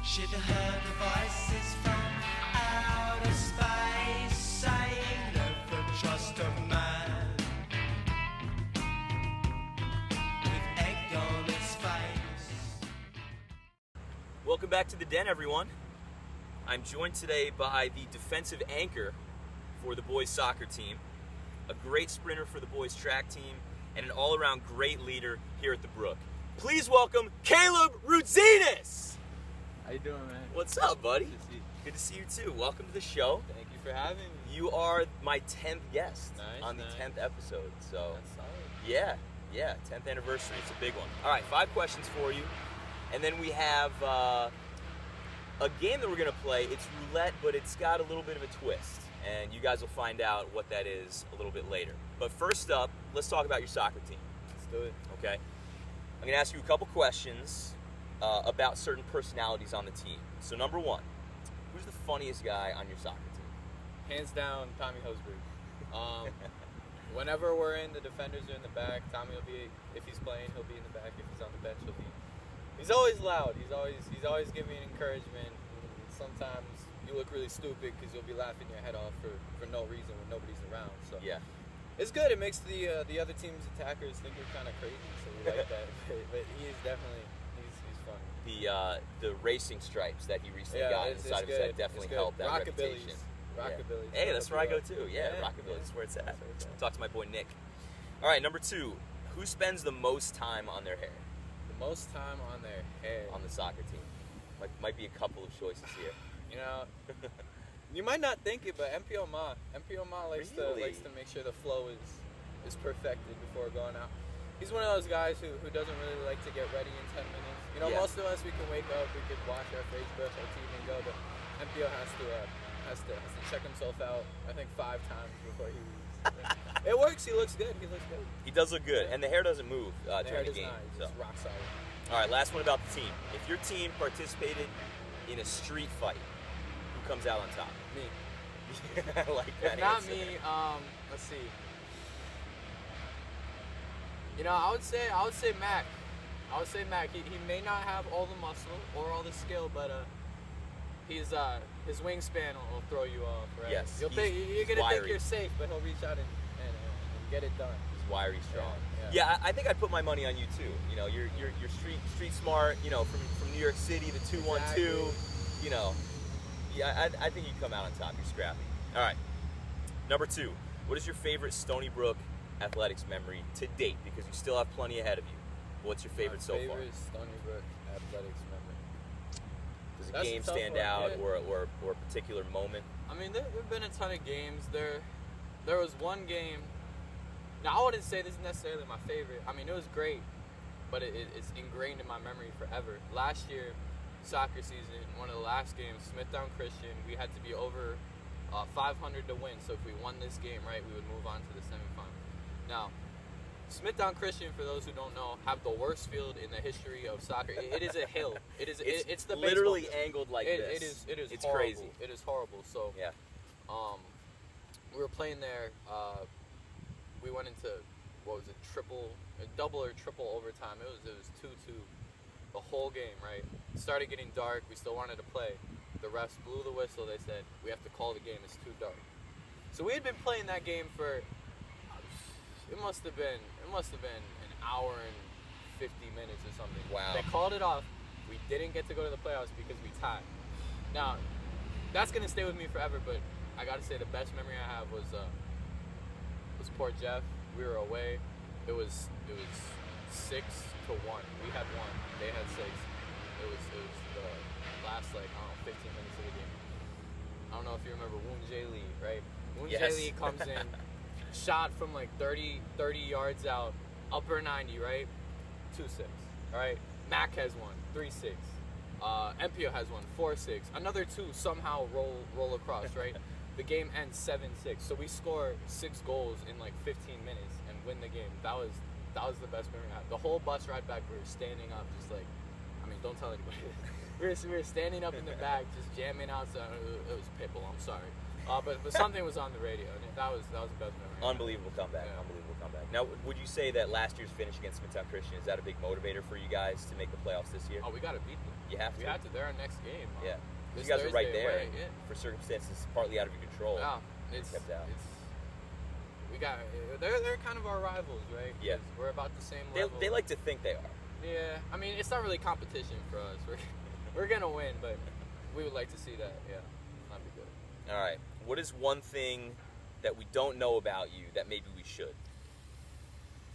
She'd heard the voices from outer space saying never trust a man with egg on his face. Welcome back to the Den, everyone. I'm joined today by the defensive anchor for the boys soccer team, a great sprinter for the boys track team, and an all-around great leader here at the Brook. Please welcome Caleb Rudzitis! How you doing, man? What's up, buddy? Good to see you. Good to see you too. Welcome to the show. Thank you for having me. You are my 10th guest on the Nice. 10th episode. So That's solid. yeah, 10th anniversary. It's a big one. All right, 5 questions for you. And then we have a game that we're going to play. It's roulette, but it's got a little bit of a twist. And you guys will find out what that is a little bit later. But first up, let's talk about your soccer team. Let's do it. Okay? I'm going to ask you a couple questions about certain personalities on the team. So number 1, who's the funniest guy on your soccer team? Hands down, Tommy Hosberg. Whenever we're in, the defenders are in the back. Tommy will be, if he's playing, he'll be in the back. If he's on the bench, he'll be. He's always loud. He's always giving me encouragement. Sometimes you look really stupid because you'll be laughing your head off for no reason when nobody's around. So Yeah. it's good. It makes the other team's attackers think we're kind of crazy. So we like that. But he is definitely he's fun. The racing stripes that he recently Yeah, got it's inside of his good. head definitely It's good. helped that Rockabilly's. reputation. Rockabilly's. Hey, that's where I go too. Yeah, Yeah, Rockabilly. yeah. That's where it's at. That's where it's at. Talk to my boy Nick. All right, number 2. Who spends the most time on their hair The most time on their hair. on the soccer team? Might be a couple of choices here. You know, you might not think it, but MPO Ma likes Really? to make sure the flow is perfected before going out. He's one of those guys who doesn't really like to get ready in 10 minutes. You know, Yeah. most of us, we can wake up, we can wash our face, brush our teeth, and go. But MPO has to check himself out. I think 5 times before he leaves. It works. He looks good. He does look good, and the hair doesn't move The hair during the does game. not. It's So. just rock solid. All right, last one about the team. If your team participated in a street fight, who comes out on top? Me. I like that If not answer. me, let's see. You know, I would say Mac. I would say Mac. He may not have all the muscle or all the skill, but his wingspan will throw you off, right? Yes, You're gonna think wiry. you're safe, but he'll reach out and get it done. He's wiry, strong. Yeah. I think I'd put my money on you too. You know, you're street smart. You know, from New York City, the 212. Exactly. You know, yeah, I think you come out on top. You're scrappy. All right, number 2. What is your favorite Stony Brook athletics memory to date? Because you still have plenty ahead of you. What's your favorite so far? Favorite Stony Brook athletics memory. Does a That's a game tough stand one, out, yeah. or a particular moment? I mean, there've been a ton of games. There was one game. Now, I wouldn't say this is necessarily my favorite. I mean, it was great, but it's ingrained in my memory forever. Last year, soccer season, one of the last games, Smithtown Christian, we had to be over 500 to win. So if we won this game, right, we would move on to the semifinal. Now, Smithtown Christian, for those who don't know, have the worst field in the history of soccer. It is a hill. It's the literally baseball field. angled like this. It is It's horrible. crazy. It is horrible. So Yeah. we were playing there. We went into double or triple overtime. It was 2-2 the whole game. Right, it started getting dark. We still wanted to play. The refs blew the whistle. They said we have to call the game. It's too dark. So we had been playing that game for it must have been an hour and 50 minutes or something. Wow. They called it off. We didn't get to go to the playoffs because we tied. Now, that's gonna stay with me forever. But I gotta say, the best memory I have was Port Jeff. We were away. It was 6-1. We had 1. They had 6. It was the last 15 minutes of the game. I don't know if you remember Woon Jae Lee, right? Woon Yes. Jae Lee comes in, shot from 30 yards out, upper 90, right? 2-6. All right. Mac has 1, 3-6. MPO has 1, 4-6. Another 2 somehow roll across, right? The game ends 7-6. So we score 6 goals in 15 minutes and win the game. That was the best memory I had. The whole bus ride back, we were standing up, just don't tell anybody. we were standing up in the back, just jamming out. So it was Pitbull. I'm sorry, but something was on the radio, and that was the best memory. Unbelievable comeback. Yeah. Unbelievable comeback. Now, would you say that last year's finish against Smithtown Christian, is that a big motivator for you guys to make the playoffs this year? Oh, we got to beat them. You have to? We have to. They're our next game. Yeah. This You guys are right Thursday there away, yeah. for circumstances partly out of your control. Yeah, it's kept out. We got. They're kind of our rivals, right? Yeah. 'Cause we're about the same They, level. they like to think they are. Yeah, I mean, it's not really competition for us. We're gonna win, but we would like to see that. Yeah, that'd be good. All right. What is one thing that we don't know about you that maybe we should?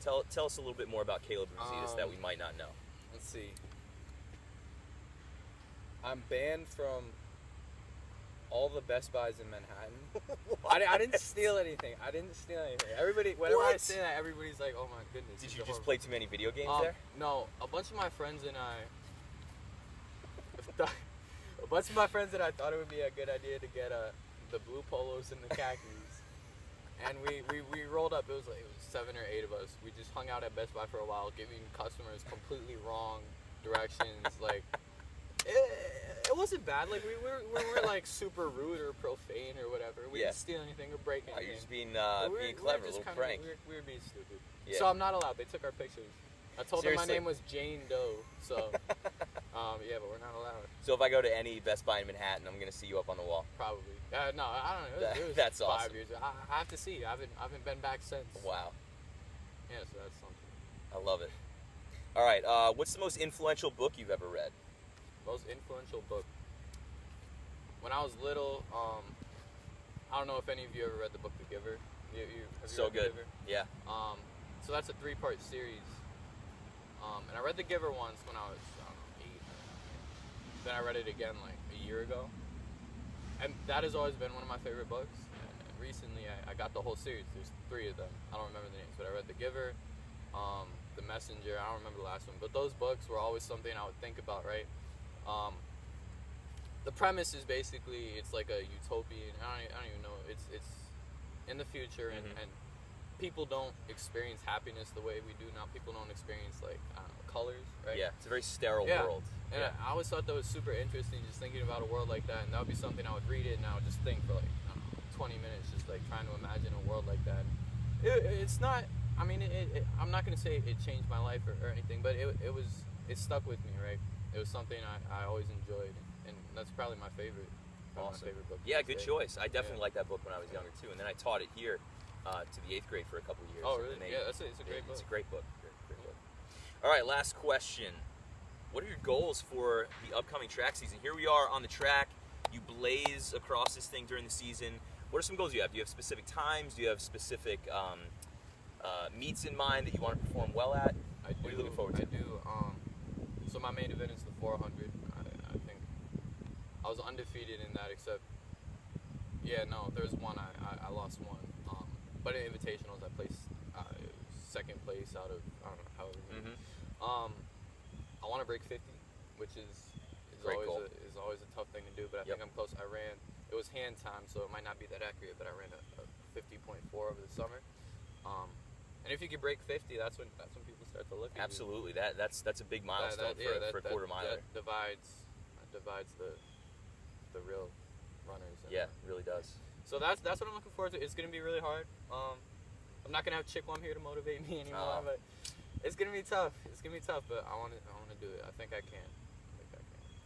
Tell us a little bit more about Caleb Rudzitis that we might not know. Let's see. I'm banned from all the Best Buys in Manhattan. I didn't steal anything. Everybody, whenever I What? say that, everybody's like, "Oh my goodness." Did he's you a just horrible-" play too many video games there? No, a bunch of my friends and I. A bunch of my friends and I thought it would be a good idea to get the blue polos and the khakis, and we rolled up. It was 7 or 8 of us. We just hung out at Best Buy for a while, giving customers completely wrong directions. Like it wasn't bad. Like we were like super rude or profane or whatever. We Yeah. didn't steal anything or break Oh, anything. you're just being But we clever, were a just little kinda- prank. We were being stupid. Yeah. So I'm not allowed. They took our pictures. I told them my Seriously? name was Jane Doe. So yeah, but we're not allowed. So if I go to any Best Buy in Manhattan, I'm gonna see you up on the wall. Probably. No, I don't know. It was That's 5 awesome. years. I have to see. I haven't been back since. Wow, Yeah, so that's something. I love it. All right, what's the most influential book you've ever read? Most influential book. When I was little, I don't know if any of you ever read the book The Giver. Have you So read good. The Giver? Yeah. So that's a 3-part series. And I read The Giver once when I was, I don't know, 8. Then I read it again like a year ago. And that has always been one of my favorite books. And recently I got the whole series. There's 3 of them. I don't remember the names, but I read The Giver, The Messenger. I don't remember the last one. But those books were always something I would think about, right? The premise is basically it's like a utopian. I don't even know. It's in the future, and people don't experience happiness the way we do now. People don't experience like colors, right? Yeah, it's a very sterile Yeah. world. And Yeah. I always thought that was super interesting, just thinking about a world like that. And that would be something I would read it, and I would just think for like 20 minutes, just like trying to imagine a world like that. It's not. I mean, I'm not gonna say it changed my life or anything, but it stuck with me, right? It was something I always enjoyed, and that's probably my favorite. Probably Awesome. My favorite book. to Yeah, this good day. choice. I definitely liked that book when I was younger too, and then I taught it here to the 8th grade for a couple of years. Oh, and really? then Yeah, it's a great book. It's a great book. Great book. All right, last question. What are your goals for the upcoming track season? Here we are on the track. You blaze across this thing during the season. What are some goals you have? Do you have specific times? Do you have specific meets in mind that you want to perform well at? What are you looking forward to? I do. So my main event is the 400. I think I was undefeated in that, except there's one I lost one. But in invitationals I placed second place out of I don't know however many. I want to break 50, which is Great goal. always a tough thing to do, but I think I'm close. I ran. It was hand time, so it might not be that accurate, but I ran a 50.4 over the summer. And if you can break 50, that's when people start to look at Absolutely. That's a big milestone for a quarter miler. That divides the real runners. Yeah, it really does. So that's what I'm looking forward to. It's gonna be really hard. I'm not gonna have Chickwam here to motivate me anymore, but it's gonna be tough. But I want to do it. I think I can.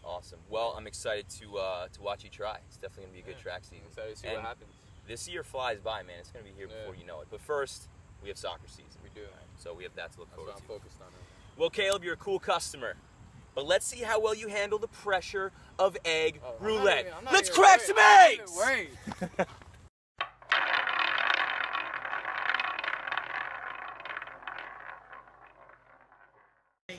Awesome. Well, I'm excited to watch you try. It's definitely gonna be a good track season. I'm excited to see And what happens. This year flies by, man. It's gonna be here before you know it. But first, we have soccer season. We do. So we have that to look That's forward what I'm to. focused on. Well, Caleb, you're a cool customer. But let's see how well you handle the pressure of egg roulette. Let's crack some eggs! Wait.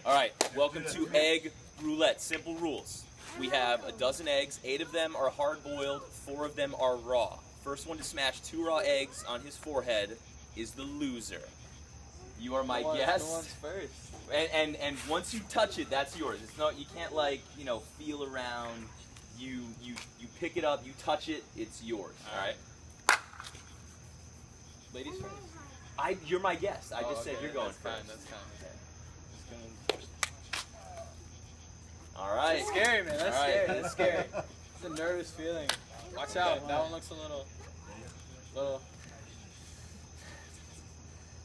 All right, welcome to Egg Roulette. Simple rules. We have a dozen eggs. 8 of them are hard-boiled. 4 of them are raw. First one to smash 2 raw eggs on his forehead is the loser. You are my guest. No one's first. And once you touch it, that's yours. It's not. You can't feel around. You pick it up. You touch it. It's yours. All right. Ladies first. You're my guest. I just said you're going first. That's kind. All right. It's scary, man. That's All right. scary. That's scary. It's a nervous feeling. Watch out. That one looks a little.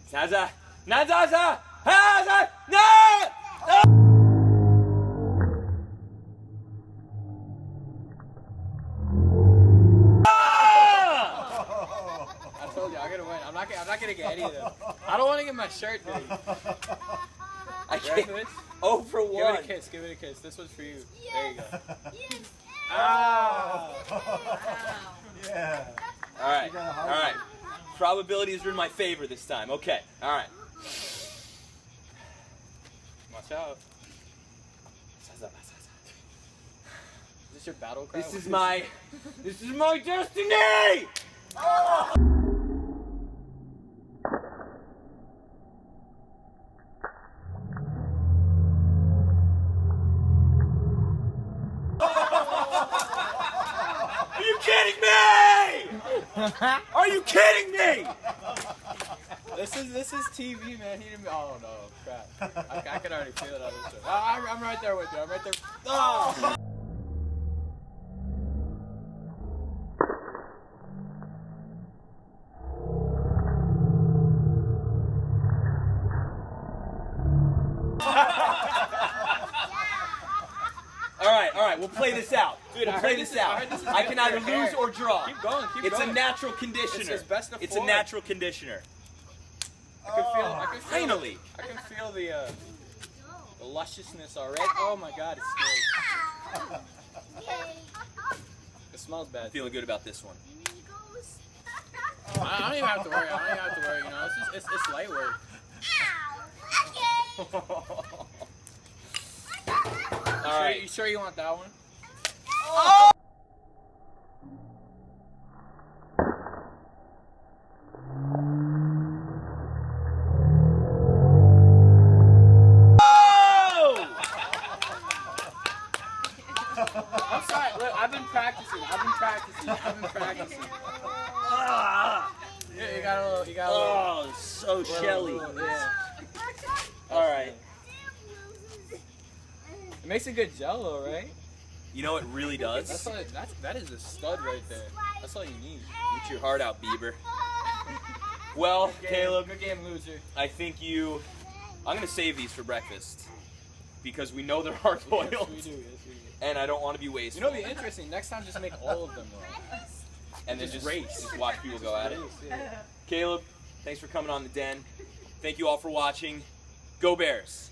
It's Zaza. Nazaza. Haza. No. I told you, I'm gonna win. I'm not gonna get any of them. I don't want to get my shirt dirty. I You ready can't. for this? Oh for Give one. it a kiss. Give it a kiss. This one's for you. There you go. Yes. Ah. Yeah. All right. All right. Probabilities are in my favor this time. Okay. All right. Watch out. Is this your battle cry? This is my destiny. Are you kidding me? Are you kidding me? This is TV, man. He didn't. Oh no, crap! I can already feel it on this show. I'm right there with you. I'm right there. Oh. All right, we'll play this out. Dude, we'll I play heard this this- out. I heard this is I good can for either your lose hair. or draw. Keep going. Keep It's going. a natural conditioner. It's his best of It's a four. natural conditioner. I can feel. Finally. I can feel the lusciousness already. Oh my God, it's scary. It smells bad. Feeling good about this one. I don't even have to worry. I don't even have to worry. You know, it's light work. All right. You sure you want that one? I'm sorry. Look, I've been practicing. Yeah, you got a little. Oh, it's so shelly. Yeah. All right. It makes a good Jello, right? You know what it really does? That is a stud right there. That's all you need. Eat your heart out, Bieber. Well, Caleb, Good game, loser. I think I'm gonna save these for breakfast because we know they're hard boiled, Yes, we do. and I don't want to be You wasteful. know, what'd be interesting. Next time, just make all of them wrong. and then just just race. just watch people go at it. Yeah. Caleb, thanks for coming on the Den. Thank you all for watching. Go Bears.